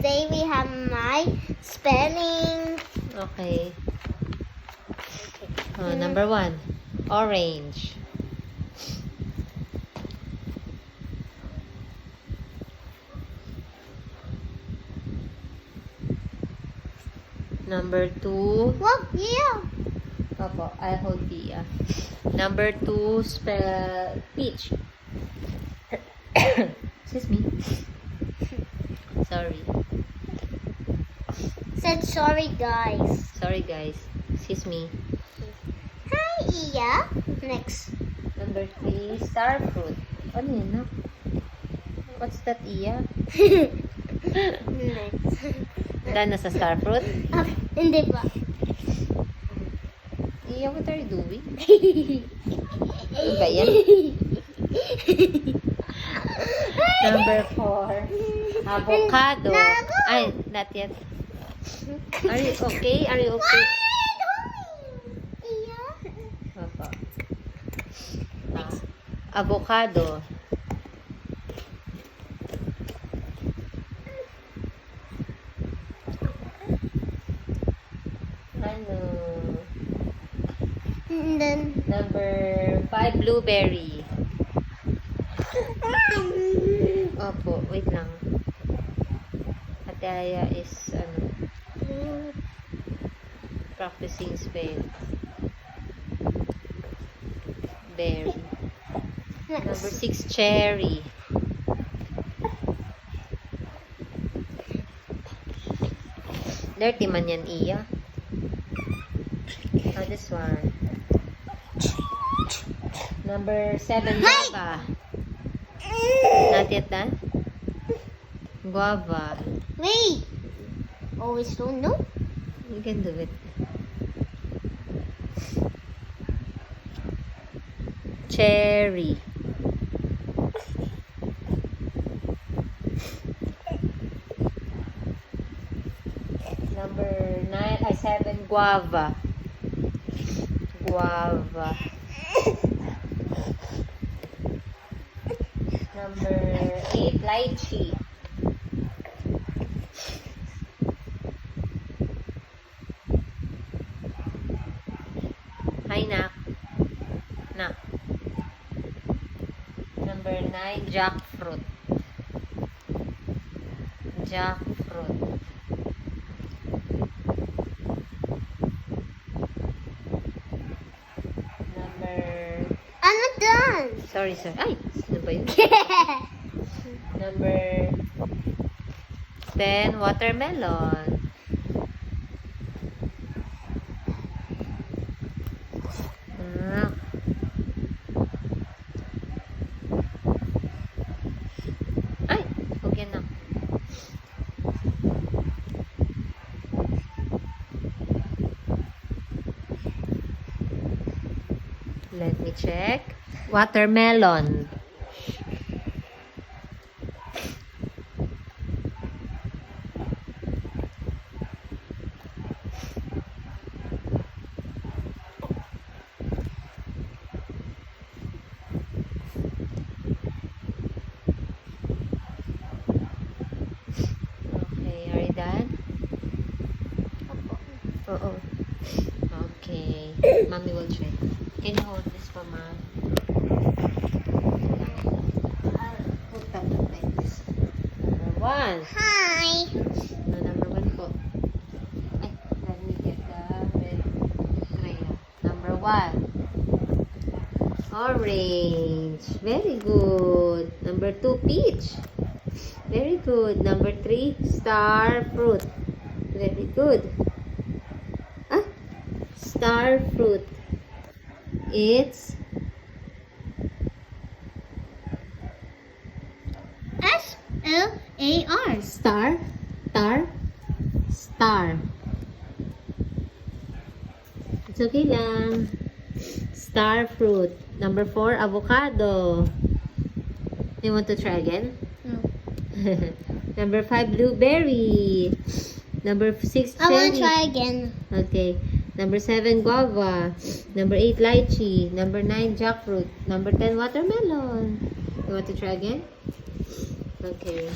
today we have my spelling. Okay. Number 1. Orange. Number 2. What? Yeah. Opo, I'll hold the Number 2, spell peach. Excuse me. Sorry. Said sorry, guys. Sorry, guys. Excuse me. Hi, Iya. Next. Number 3, star fruit. Ano yun, no? What's that, Iya? Next. Dahil nasa star fruit? Hindi ba? Iya, what are you doing? Ano ba yan? Number 4, avocado. Ay, not yet. Are you okay? Are you okay? Iya. Opo. Avocado. Ano? And then. Number 5, blueberry. Opo, wait lang. Ate Aya is, practicing spell. Berry. Number 6, cherry. Dirty man yan, Iya. Oh, this one. Number 7, guava. Not yet done? Guava. Wait. Always don't know. You can do it. Cherry. Number 7, guava. Guava. Number 8, lychee. Hi, Nak. Nak. Number 9, jackfruit. Jackfruit. Number... I'm not done. Sorry. Ay! Ano ba yun? Number 10, watermelon. Ay! Okay na. Let me check. Watermelon. Okay, are you done? Oo. Okay. Mommy will check. Can you hold this, Mama? Put that like this. Number 1. Hi. Number 1 po. Ay, let me get the red crayon. Number 1. Orange. Very good. Number 2, peach. Very good. Number 3, star fruit. Very good. Star fruit. It's S-L-A-R. star. It's okay lang. Star fruit. Number 4, avocado. You want to try again? No. Number 5, blueberry. Number 6, I want cherry. to try again. Okay. Number 7, guava. Number 8, lychee. Number 9, jackfruit. Number 10, watermelon. You want to try again? Okay.